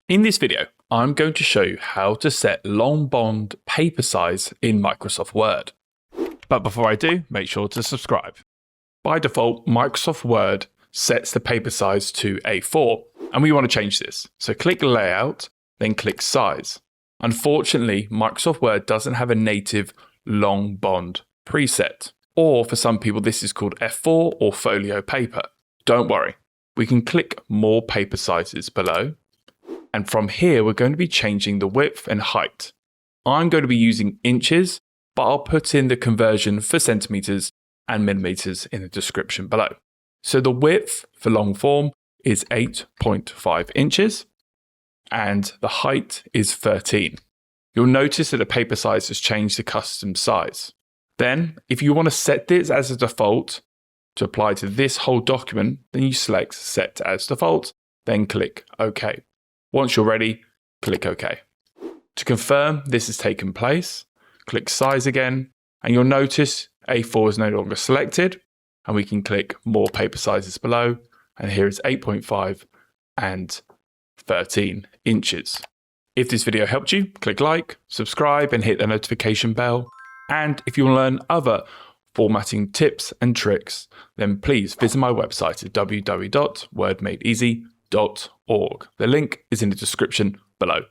In this video, I'm going to show you how to set long bond paper size in Microsoft Word. But before I do, make sure to subscribe. By default, Microsoft Word sets the paper size to A4, and we want to change this. So click Layout, then click Size. Unfortunately, Microsoft Word doesn't have a native long bond preset, or for some people this is called F4 or Folio paper. Don't worry, we can click More Paper Sizes below. And from here, we're going to be changing the width and height. I'm going to be using inches, but I'll put in the conversion for centimeters and millimeters in the description below. So the width for long form is 8.5 inches and the height is 13. You'll notice that the paper size has changed to custom size. Then, if you want to set this as a default to apply to this whole document, then you select Set as Default, then click OK. Once you're ready, click OK. To confirm this has taken place, click Size again, and you'll notice A4 is no longer selected, and we can click More Paper Sizes below, and here it's 8.5 and 13 inches. If this video helped you, click like, subscribe, and hit the notification bell. And if you want to learn other formatting tips and tricks, then please visit my website at www.wordmadeeasy.org. The link is in the description below.